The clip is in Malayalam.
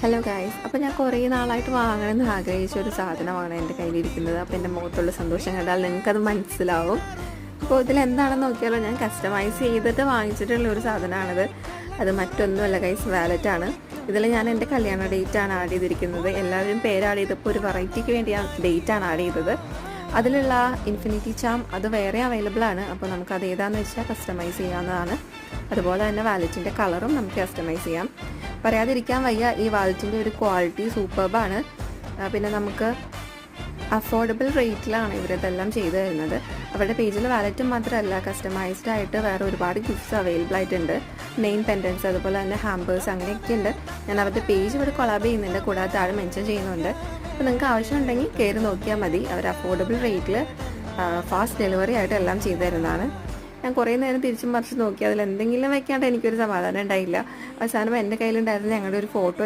ഹലോ ഗൈസ്, അപ്പോൾ ഞാൻ കുറേ നാളായിട്ട് വാങ്ങണമെന്ന് ആഗ്രഹിച്ച ഒരു സാധനമാണ് എൻ്റെ കയ്യിലിരിക്കുന്നത്. അപ്പോൾ എൻ്റെ മുഖത്തുള്ള സന്തോഷം കണ്ടാൽ നിങ്ങൾക്കത് മനസ്സിലാവും. അപ്പോൾ ഇതിലെന്താണെന്ന് നോക്കിയാലോ, ഞാൻ കസ്റ്റമൈസ് ചെയ്തിട്ട് വാങ്ങിച്ചിട്ടുള്ള ഒരു സാധനമാണിത്. അത് മറ്റൊന്നുമല്ല ഗൈസ്, വാലറ്റാണ്. ഇതിൽ ഞാൻ എൻ്റെ കല്യാണ ഡേറ്റാണ് ആഡ് ചെയ്തിരിക്കുന്നത്. എല്ലാവരും പേര് ആഡ് ചെയ്തപ്പോൾ ഒരു വെറൈറ്റിക്ക് വേണ്ടി ഞാൻ ഡേറ്റാണ് ആഡ് ചെയ്തത്. അതിലുള്ള ഇൻഫിനിറ്റി ചാം അത് വേറെ അവൈലബിൾ ആണ്. അപ്പോൾ നമുക്കത് ഏതാണെന്ന് വെച്ചാൽ കസ്റ്റമൈസ് ചെയ്യാവുന്നതാണ്. അതുപോലെ തന്നെ വാലറ്റിൻ്റെ കളറും നമുക്ക് കസ്റ്റമൈസ് ചെയ്യാം. പറയാതിരിക്കാൻ വയ്യ, ഈ വാലറ്റിൻ്റെ ഒരു ക്വാളിറ്റി സൂപ്പർബാണ്. പിന്നെ നമുക്ക് അഫോർഡബിൾ റേറ്റിലാണ് ഇവരിതെല്ലാം ചെയ്തു തരുന്നത്. അവരുടെ പേജിൽ വാലറ്റും മാത്രമല്ല, കസ്റ്റമൈസ്ഡ് ആയിട്ട് വേറെ ഒരുപാട് ഗിഫ്റ്റ്സ് അവൈലബിൾ ആയിട്ടുണ്ട്. നെയിം പെൻഡൻസ്, അതുപോലെ തന്നെ ഹാമ്പേഴ്സ്, അങ്ങനെയൊക്കെ ഉണ്ട്. ഞാൻ അവരുടെ പേജ് ഇവിടെ കൊളാബ് ചെയ്യുന്നുണ്ട്, കൂടാതെ താഴെ മെൻഷൻ ചെയ്യുന്നുണ്ട്. അപ്പോൾ നിങ്ങൾക്ക് ആവശ്യമുണ്ടെങ്കിൽ കയറി നോക്കിയാൽ മതി. അവർ അഫോർഡബിൾ റേറ്റിൽ ഫാസ്റ്റ് ഡെലിവറി ആയിട്ട് എല്ലാം ചെയ്തു തരുന്നതാണ്. ഞാൻ കുറേ നേരം തിരിച്ചും മറിച്ച് നോക്കി, അതിൽ എന്തെങ്കിലും വെക്കാണ്ട് എനിക്കൊരു സമാധാനം ഉണ്ടായില്ല. അവസാനം എൻ്റെ കയ്യിലുണ്ടായിരുന്ന ഞങ്ങളുടെ ഒരു ഫോട്ടോ